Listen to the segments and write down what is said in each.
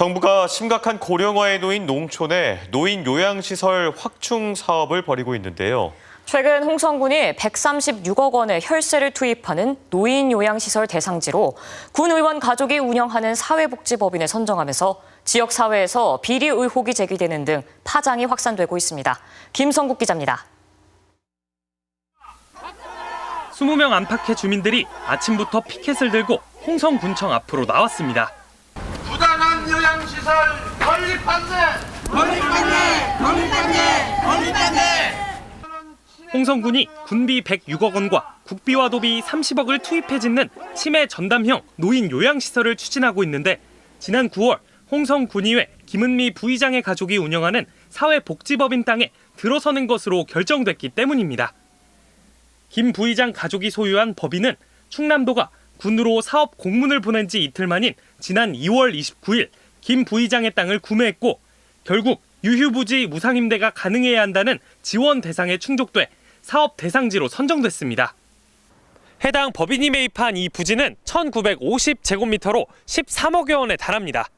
정부가 심각한 고령화에 놓인 농촌에 노인 요양시설 확충 사업을 벌이고 있는데요. 최근 홍성군이 136억 원의 혈세를 투입하는 노인 요양시설 대상지로 군 의원 가족이 운영하는 사회복지법인을 선정하면서 지역사회에서 비리 의혹이 제기되는 등 파장이 확산되고 있습니다. 김성국 기자입니다. 20명 안팎의 주민들이 아침부터 피켓을 들고 홍성군청 앞으로 나왔습니다. 부당한 요양시설 건립안내! 홍성군이 군비 106억 원과 국비와 도비 30억을 투입해 짓는 치매 전담형 노인 요양시설을 추진하고 있는데 지난 9월 홍성군의회 김은미 부의장의 가족이 운영하는 사회복지법인 땅에 들어서는 것으로 결정됐기 때문입니다. 김 부의장 가족이 소유한 법인은 충남도가 군으로 사업 공문을 보낸 지 이틀 만인 지난 2월 29일 김 부의장의 땅을 구매했고 결국 유휴부지 무상임대가 가능해야 한다는 지원 대상에 충족돼 사업 대상지로 선정됐습니다. 해당 법인이 매입한 이 부지는 1950제곱미터로 13억여 원에 달합니다.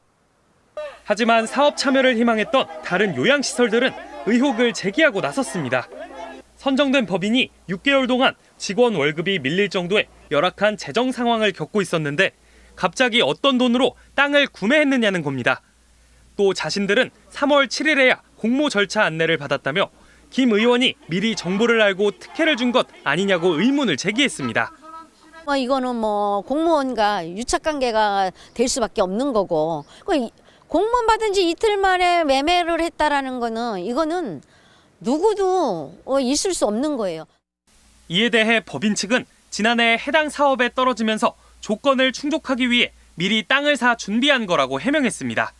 하지만 사업 참여를 희망했던 다른 요양시설들은 의혹을 제기하고 나섰습니다. 선정된 법인이 6개월 동안 직원 월급이 밀릴 정도의 열악한 재정 상황을 겪고 있었는데 갑자기 어떤 돈으로 땅을 구매했느냐는 겁니다. 또 자신들은 3월 7일에야 공모 절차 안내를 받았다며 김 의원이 미리 정보를 알고 특혜를 준 것 아니냐고 의문을 제기했습니다. 이거는 공무원과 유착관계가 될 수밖에 없는 거고 공무원 받은 지 이틀 만에 매매를 했다라는 거는 이거는 누구도 있을 수 없는 거예요. 이에 대해 법인 측은 지난해 해당 사업에 떨어지면서 조건을 충족하기 위해 미리 땅을 사 준비한 거라고 해명했습니다.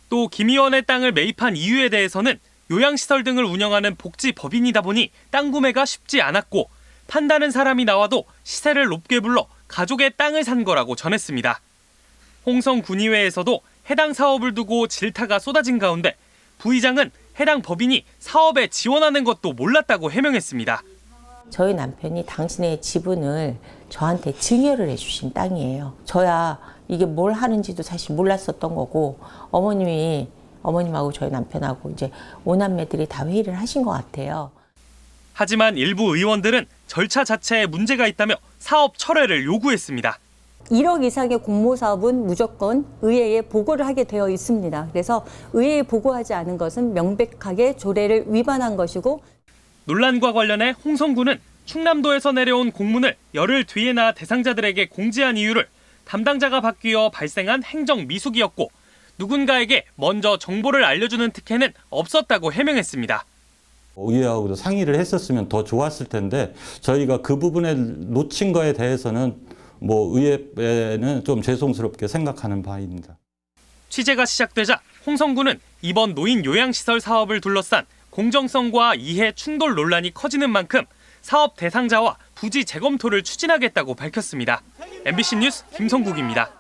또 김 의원의 땅을 매입한 이유에 대해서는 요양시설 등을 운영하는 복지법인이다 보니 땅 구매가 쉽지 않았고 판다는 사람이 나와도 시세를 높게 불러 가족의 땅을 산 거라고 전했습니다. 홍성군의회에서도 해당 사업을 두고 질타가 쏟아진 가운데 부의장은 해당 법인이 사업에 지원하는 것도 몰랐다고 해명했습니다. 저희 남편이 당신의 지분을 저한테 증여를 해주신 땅이에요. 저야 이게 뭘 하는지도 사실 몰랐었던 거고 어머님하고 저희 남편하고 이제 5남매들이 다 회의를 하신 것 같아요. 하지만 일부 의원들은 절차 자체에 문제가 있다며 사업 철회를 요구했습니다. 1억 이상의 공모사업은 무조건 의회에 보고를 하게 되어 있습니다. 그래서 의회에 보고하지 않은 것은 명백하게 조례를 위반한 것이고 논란과 관련해 홍성군은 충남도에서 내려온 공문을 열흘 뒤에나 대상자들에게 공지한 이유를 담당자가 바뀌어 발생한 행정 미숙이었고 누군가에게 먼저 정보를 알려주는 특혜는 없었다고 해명했습니다. 의회하고도 상의를 했었으면 더 좋았을 텐데 저희가 그 부분에 놓친 거에 대해서는 의회에는 좀 죄송스럽게 생각하는 바입니다. 취재가 시작되자 홍성군은 이번 노인 요양시설 사업을 둘러싼 공정성과 이해 충돌 논란이 커지는 만큼 사업 대상자와 부지 재검토를 추진하겠다고 밝혔습니다. MBC 뉴스 김성국입니다.